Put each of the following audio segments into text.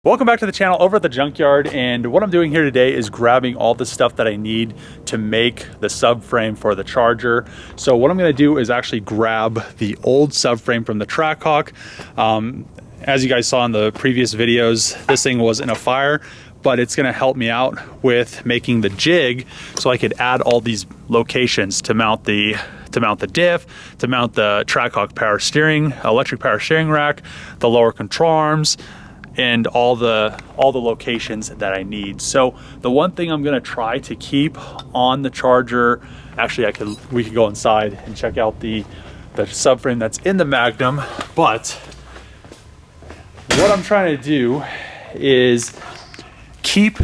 Welcome back to the channel over at the Junkyard, and what I'm doing here today is grabbing all the stuff that I need to make the subframe for the Charger. So what I'm going to do is actually grab the old subframe from the Trackhawk. As you guys saw in the previous videos, this thing was in a fire, but it's going to help me out with making the jig so I could add all these locations to mount the diff, to mount the Trackhawk power steering, electric power steering rack, the lower control arms, and all the locations that I need. So the one thing I'm gonna try to keep on the Charger, actually we could go inside and check out the subframe that's in the Magnum, but what I'm trying to do is keep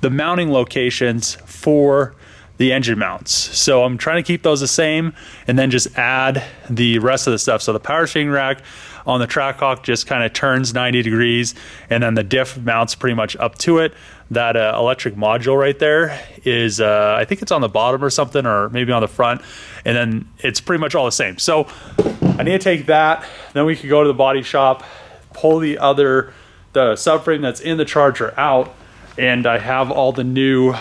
the mounting locations for the engine mounts. So I'm trying to keep those the same and then just add the rest of the stuff. So the power steering rack on the Trackhawk just kind of turns 90 degrees, and then the diff mounts pretty much up to it. That electric module right there is, I think it's on the bottom or something, or maybe on the front, and then it's pretty much all the same. So I need to take that, then we could go to the body shop, pull the subframe that's in the Charger out, and I have all the new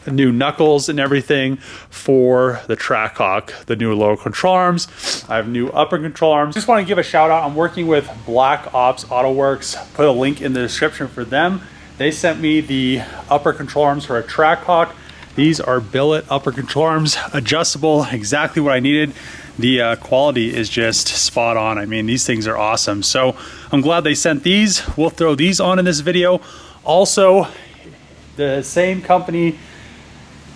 knuckles and everything for the Trackhawk, the new lower control arms. I have new upper control arms. Just want to give a shout out. I'm working with Black Ops Auto Works. Put a link in the description for them. They sent me the upper control arms for a Trackhawk. These are billet upper control arms, adjustable, exactly what I needed. The quality is just spot on. I mean, these things are awesome. So I'm glad they sent these. We'll throw these on in this video. Also, the same company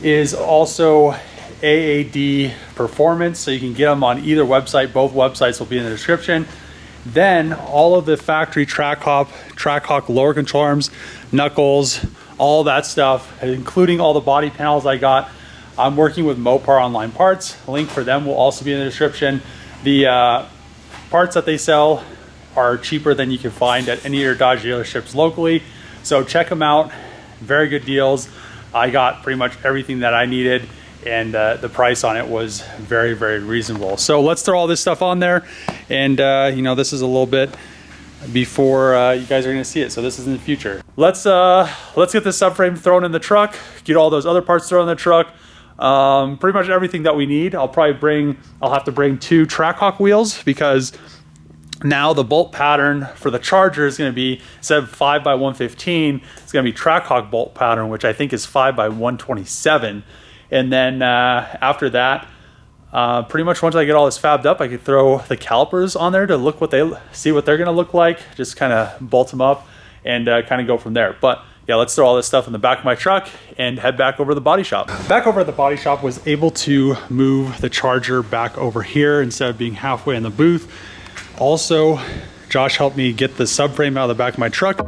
is also AAD Performance, so you can get them on either website. Both websites will be in the description. Then all of the factory Trackhawk lower control arms, knuckles, all that stuff, including all the body panels I got. I'm working with Mopar Online Parts. Link for them will also be in the description. The parts that they sell are cheaper than you can find at any of your Dodge dealerships locally, so check them out. Very good deals. I got pretty much everything that I needed, and the price on it was very, very reasonable. So let's throw all this stuff on there, and you know, this is a little bit before you guys are going to see it, so this is in the future. Let's get this subframe thrown in the truck, get all those other parts thrown in the truck. Pretty much everything that we need. I'll have to bring 2 Trackhawk wheels, because now the bolt pattern for the Charger is going to be, instead of 5x115, it's going to be Trackhawk bolt pattern, which I think is 5x127. And then after that, pretty much once I get all this fabbed up, I could throw the calipers on there to see what they're going to look like. Just kind of bolt them up and kind of go from there. But yeah, let's throw all this stuff in the back of my truck and head back over to the body shop. Back over at the body shop, was able to move the Charger back over here instead of being halfway in the booth. Also, Josh helped me get the subframe out of the back of my truck.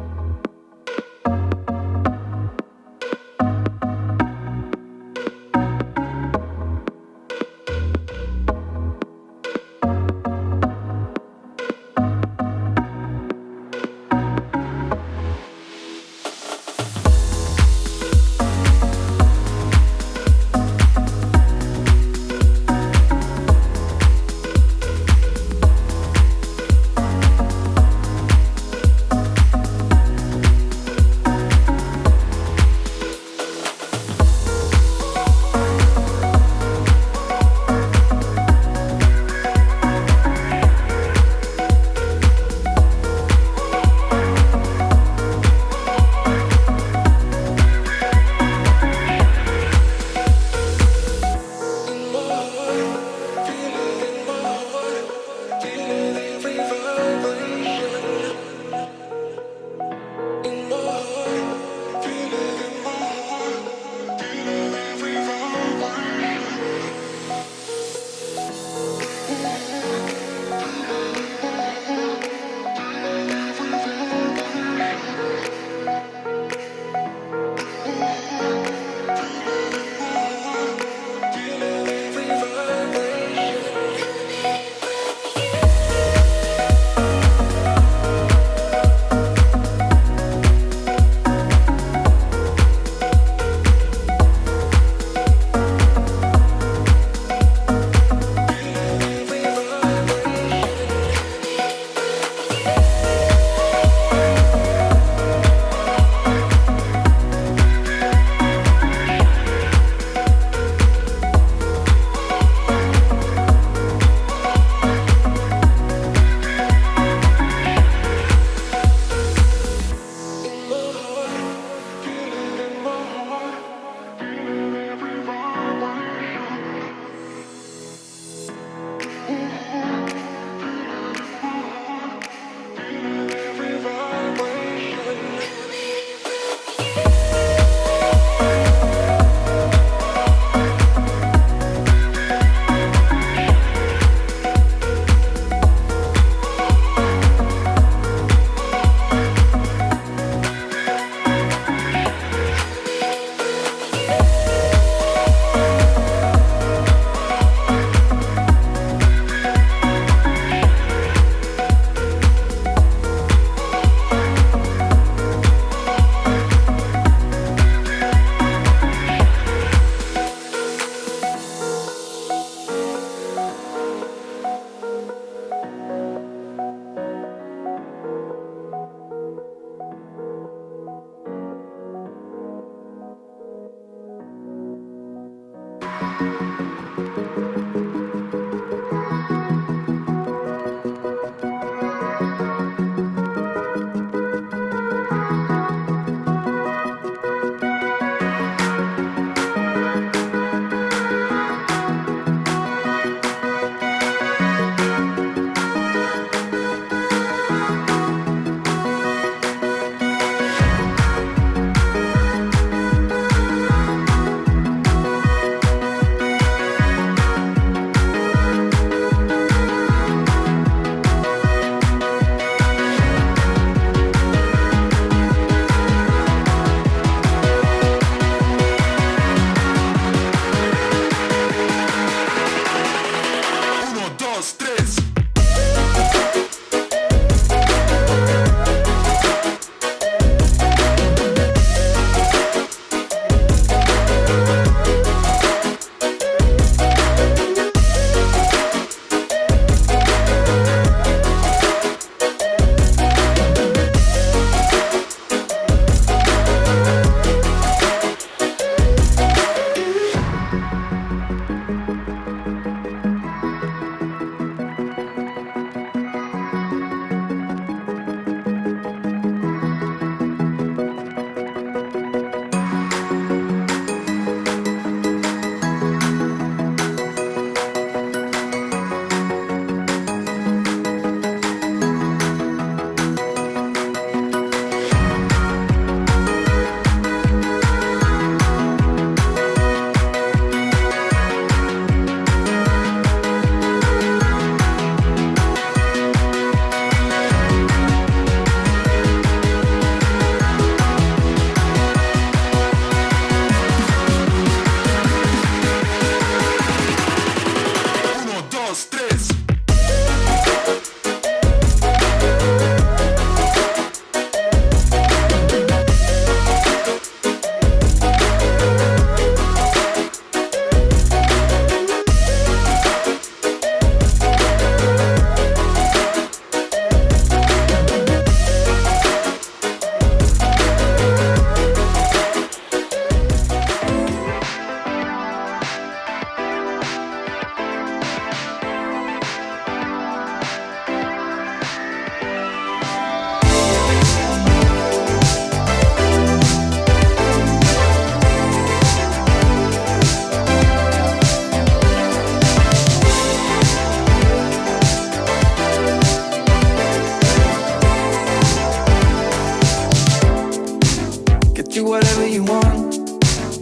do whatever you want.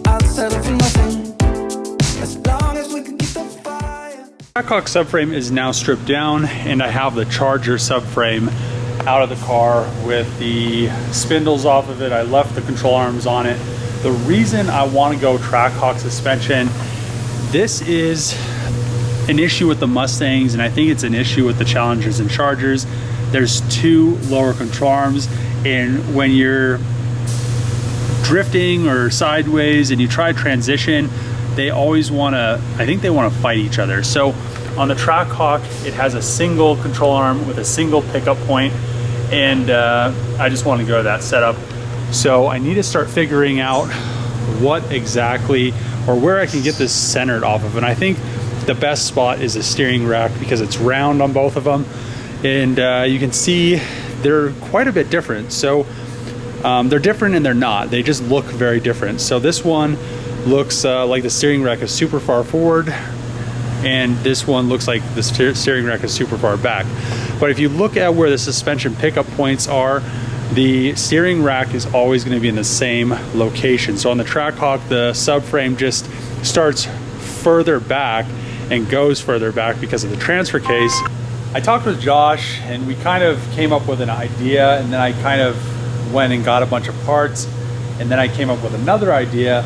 I'll settle for nothing, as long as we can keep the fire. Trackhawk subframe is now stripped down, and I have the Charger subframe out of the car with the spindles off of it. I left the control arms on it. The reason I want to go Trackhawk suspension, this is an issue with the Mustangs, and I think it's an issue with the Challengers and Chargers. There's two lower control arms, and when you're drifting or sideways and you try transition, they always want to, I think they want to fight each other. So on the Trackhawk, it has a single control arm with a single pickup point, and I just want to go to that setup. So I need to start figuring out what exactly, or where I can get this centered off of. And I think the best spot is a steering rack because it's round on both of them. And you can see they're quite a bit different. So they're different and they're not. They just look very different. So this one looks like the steering rack is super far forward, and this one looks like the steering rack is super far back. But if you look at where the suspension pickup points are, the steering rack is always going to be in the same location. So on the Trackhawk, the subframe just starts further back and goes further back because of the transfer case. I talked with Josh and we kind of came up with an idea, and then I kind of went and got a bunch of parts, and then I came up with another idea.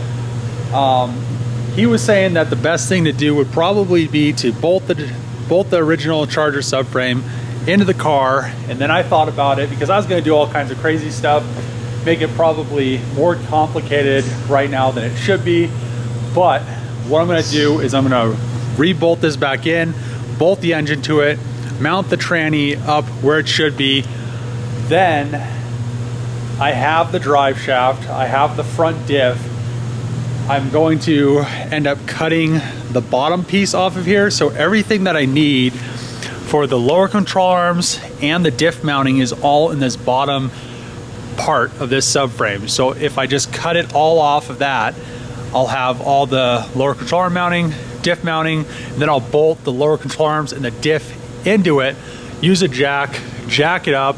He was saying that the best thing to do would probably be to bolt the original Charger subframe into the car, and then I thought about it because I was going to do all kinds of crazy stuff, make it probably more complicated right now than it should be. But what I'm going to do is I'm going to re-bolt this back in, bolt the engine to it, mount the tranny up where it should be. Then I have the drive shaft, I have the front diff. I'm going to end up cutting the bottom piece off of here, so everything that I need for the lower control arms and the diff mounting is all in this bottom part of this subframe. So if I just cut it all off of that, I'll have all the lower control arm mounting, diff mounting, and then I'll bolt the lower control arms and the diff into it, use a jack it up,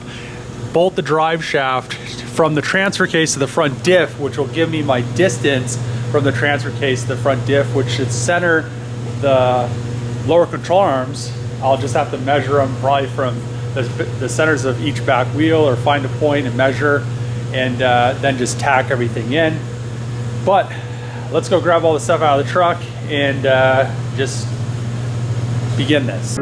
bolt the drive shaft from the transfer case to the front diff, which will give me my distance from the transfer case to the front diff, which should center the lower control arms. I'll just have to measure them probably from the centers of each back wheel, or find a point and measure, and then just tack everything in. But let's go grab all the stuff out of the truck and just begin this.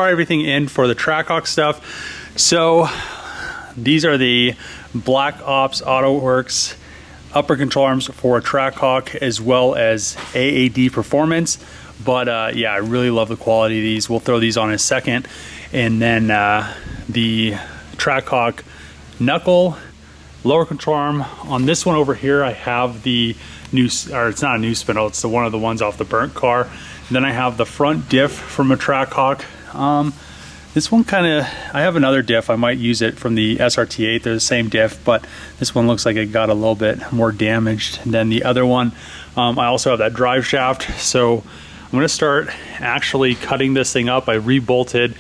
brought everything in for the Trackhawk stuff. So these are the Black Ops AutoWorks upper control arms for Trackhawk, as well as AAD Performance. But yeah, I really love the quality of these. We'll throw these on in a second. And then the Trackhawk knuckle lower control arm. On this one over here, I have the new, or it's not a new spindle, it's one of the ones off the burnt car. And then I have the front diff from a Trackhawk. This one kind of, I have another diff, I might use it from the SRT8, they're the same diff, but this one looks like it got a little bit more damaged than the other one. I also have that drive shaft, so I'm gonna start actually cutting this thing up. I rebolted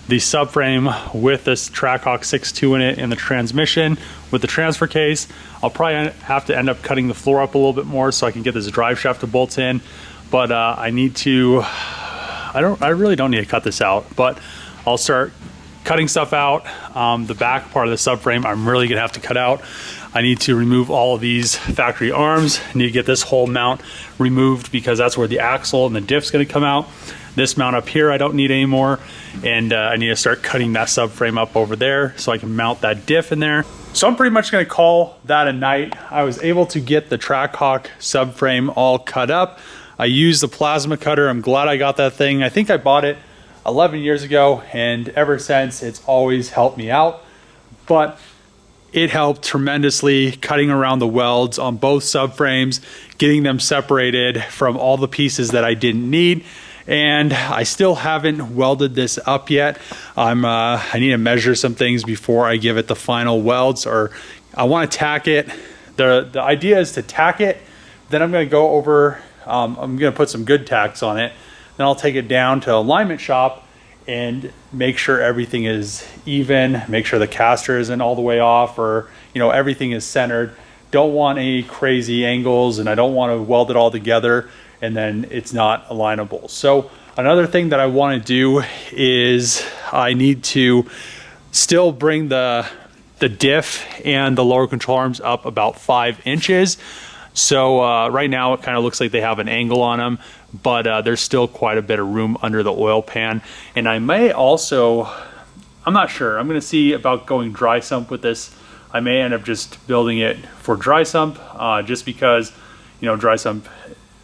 the subframe with this Trackhawk 6.2 in it in the transmission with the transfer case. I'll probably have to end up cutting the floor up a little bit more so I can get this drive shaft to bolt in, but I need to, I really don't need to cut this out, but I'll start cutting stuff out. The back part of the subframe I'm really gonna have to cut out. I need to remove all of these factory arms. I need to get this whole mount removed because that's where the axle and the diff's gonna come out. This mount up here I don't need anymore, and I need to start cutting that subframe up over there so I can mount that diff in there. So I'm pretty much gonna call that a night. I was able to get the Trackhawk subframe all cut up. I used the plasma cutter. I'm glad I got that thing. I think I bought it 11 years ago, and ever since it's always helped me out. But it helped tremendously cutting around the welds on both subframes, getting them separated from all the pieces that I didn't need. And I still haven't welded this up yet. I need to measure some things before I give it the final welds, or I want to tack it. The idea is to tack it, then I'm going to go over, I'm going to put some good tacks on it. Then I'll take it down to alignment shop and make sure everything is even, make sure the caster isn't all the way off, or everything is centered. Don't want any crazy angles, and I don't want to weld it all together and then it's not alignable. So another thing that I want to do is I need to still bring the diff and the lower control arms up about 5 inches. So right now it kind of looks like they have an angle on them, but there's still quite a bit of room under the oil pan. And I may also, I'm not sure, I'm gonna see about going dry sump with this. I may end up just building it for dry sump, just because, dry sump,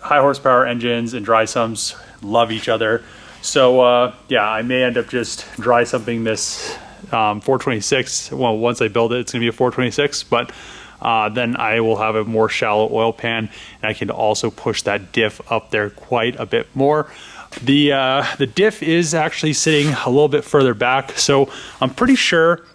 high horsepower engines and dry sumps love each other. So yeah, I may end up just dry sumping this 426. Well, once I build it, it's gonna be a 426, but then I will have a more shallow oil pan, and I can also push that diff up there quite a bit more. The diff is actually sitting a little bit further back, so I'm pretty sure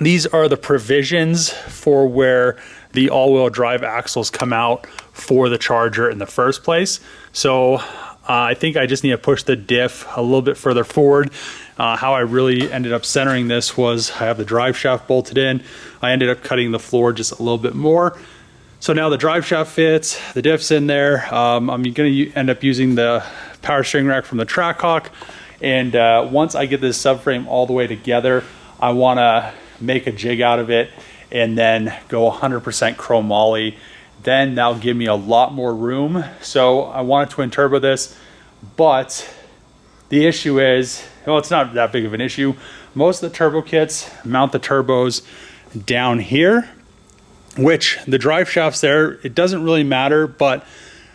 these are the provisions for where the all-wheel drive axles come out for the Charger in the first place. So I think I just need to push the diff a little bit further forward. How I really ended up centering this was I have the drive shaft bolted in. I ended up cutting the floor just a little bit more. So now the drive shaft fits, the diff's in there. I'm going to end up using the power steering rack from the Trackhawk. And once I get this subframe all the way together, I want to make a jig out of it and then go 100% chromoly. Then that'll give me a lot more room. So I want to twin turbo this, but the issue is, well, it's not that big of an issue. Most of the turbo kits mount the turbos down here, which the drive shaft's there. It doesn't really matter, but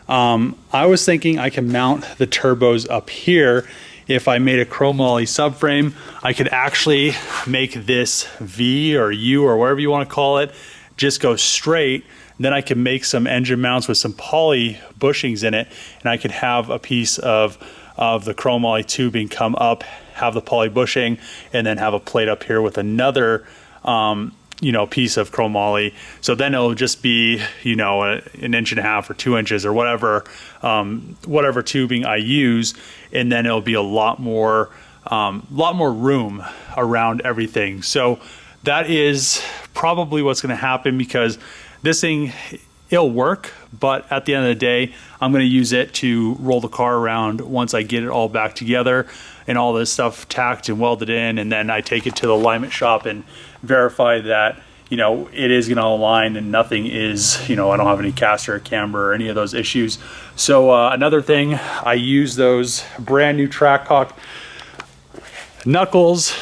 I was thinking I can mount the turbos up here. If I made a chromoly subframe, I could actually make this V or U or whatever you want to call it just go straight. Then I can make some engine mounts with some poly bushings in it, and I could have a piece of the chromoly tubing come up, have the poly bushing, and then have a plate up here with another piece of chromoly. So then it'll just be an inch and a half or 2 inches or whatever tubing I use, and then it'll be a lot more room around everything. So that is probably what's going to happen, because this thing, it'll work, but at the end of the day, I'm going to use it to roll the car around once I get it all back together and all this stuff tacked and welded in, and then I take it to the alignment shop and verify that it is going to align and nothing is, I don't have any caster or camber or any of those issues. So another thing, I use those brand new Trackhawk knuckles,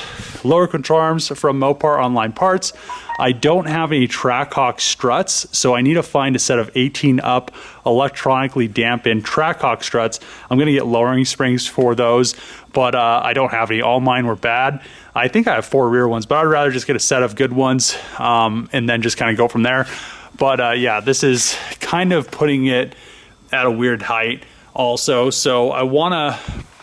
lower control arms from Mopar Online Parts. I don't have any Trackhawk struts, so I need to find a set of 18 up electronically dampened Trackhawk struts. I'm gonna get lowering springs for those, but I don't have any. All mine were bad. I think I have 4 rear ones, but I'd rather just get a set of good ones and then just kind of go from there. But yeah, this is kind of putting it at a weird height also. So I wanna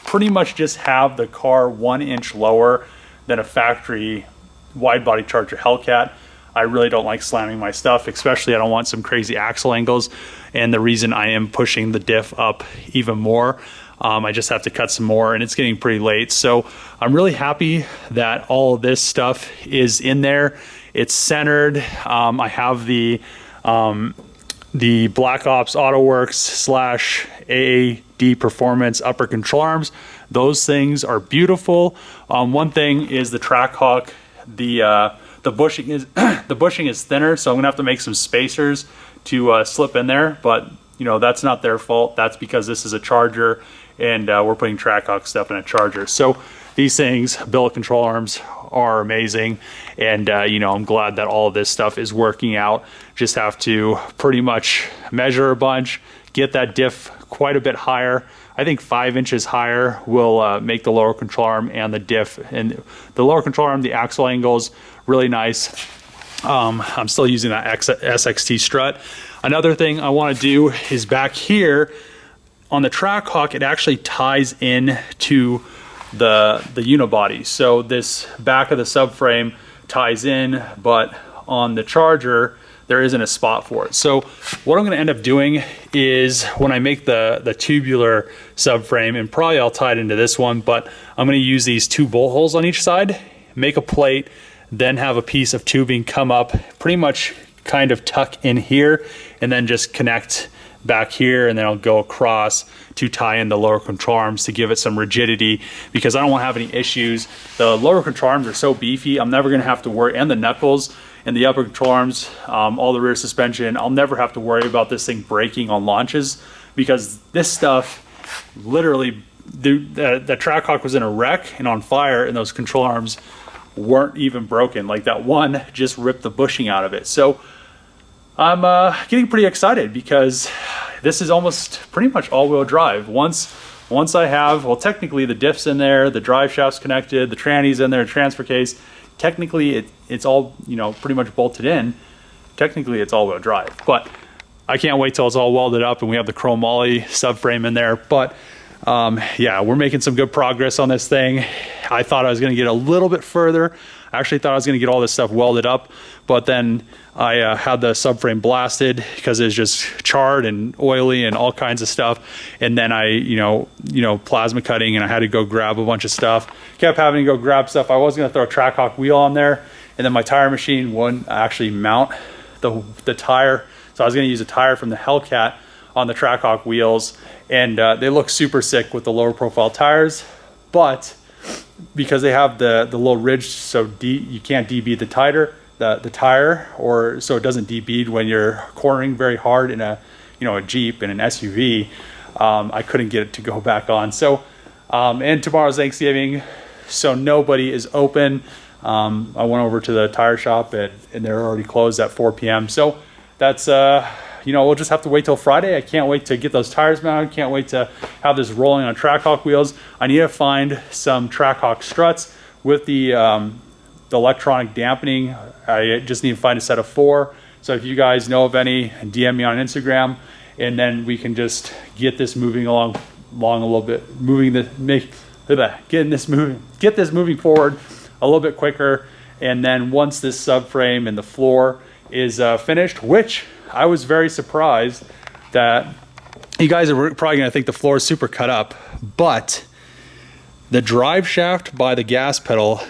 pretty much just have the car 1 inch lower than a factory wide body Charger Hellcat. I really don't like slamming my stuff, especially I don't want some crazy axle angles. And the reason I am pushing the diff up even more, I just have to cut some more and it's getting pretty late. So I'm really happy that all of this stuff is in there. It's centered. I have the Black Ops AutoWorks / AAD Performance upper control arms. Those things are beautiful. One thing is the Trackhawk, the bushing is the bushing is thinner, so I'm gonna have to make some spacers to slip in there. But you know, that's not their fault. That's because this is a Charger, and we're putting Trackhawk stuff in a Charger. So these things, billet control arms, are amazing, and you know, I'm glad that all of this stuff is working out. Just have to pretty much measure a bunch, get that diff quite a bit higher. I think 5 inches higher will make the lower control arm and the diff, and the lower control arm, the axle angles, really nice. I'm still using that SXT strut. Another thing I want to do is back here on the Trackhawk, it actually ties in to the unibody. So this back of the subframe ties in, but on the Charger, there isn't a spot for it. So what I'm gonna end up doing is when I make the tubular subframe, and probably I'll tie it into this one, but I'm gonna use these 2 bolt holes on each side, make a plate, then have a piece of tubing come up, pretty much kind of tuck in here, and then just connect back here, and then I'll go across to tie in the lower control arms to give it some rigidity, because I don't want to have any issues. The lower control arms are so beefy, I'm never gonna have to worry, and the knuckles and the upper control arms, all the rear suspension, I'll never have to worry about this thing breaking on launches, because this stuff literally, the Trackhawk was in a wreck and on fire, and those control arms weren't even broken. Like that one just ripped the bushing out of it. So I'm getting pretty excited, because this is almost pretty much all-wheel drive. Once I have, well, technically the diff's in there, the drive shaft's connected, the tranny's in there, transfer case. Technically it's all, you know, pretty much bolted in. Technically it's all-wheel drive, but I can't wait till it's all welded up and we have the chrome moly subframe in there. But yeah, we're making some good progress on this thing. I thought I was gonna get a little bit further. I actually thought I was gonna get all this stuff welded up, but then I had the subframe blasted because it was just charred and oily and all kinds of stuff. And then I, you know, plasma cutting, and I had to go grab a bunch of stuff. Kept having to go grab stuff. I was gonna throw a Trackhawk wheel on there, and then my tire machine wouldn't actually mount the tire. So I was gonna use a tire from the Hellcat on the Trackhawk wheels, and they look super sick with the lower profile tires, but because they have the little ridge, so you can't debead the tire, or so it doesn't debead when you're cornering very hard in a Jeep and an SUV. I couldn't get it to go back on. So and tomorrow's Thanksgiving, so nobody is open. I went over to the tire shop and they're already closed at 4 p.m. So that's we'll just have to wait till Friday. I can't wait to get those tires mounted. Can't wait to have this rolling on Trackhawk wheels. I need to find some Trackhawk struts with the electronic dampening. I just need to find a set of 4. So if you guys know of any, DM me on Instagram, and then we can just get this moving along a little bit, get this moving forward a little bit quicker. And then once this subframe and the floor is finished, which I was very surprised that you guys are probably gonna think the floor is super cut up, but the drive shaft by the gas pedal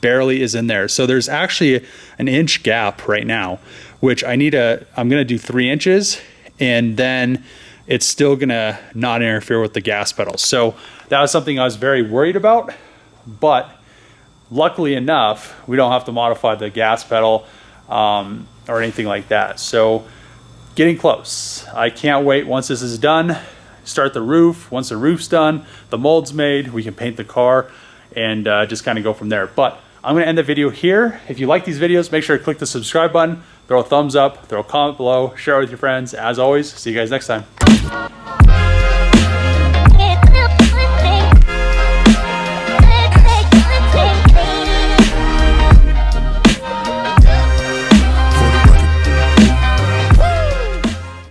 barely is in there. So there's actually an inch gap right now, which I'm gonna do 3 inches, and then it's still gonna not interfere with the gas pedal. So that was something I was very worried about, but luckily enough, we don't have to modify the gas pedal or anything like that. So getting close. I can't wait once this is done, start the roof. Once the roof's done, the mold's made, we can paint the car, and just kind of go from there. But I'm going to end the video here. If you like these videos, make sure to click the subscribe button, throw a thumbs up, throw a comment below, share it with your friends. As always, see you guys next time.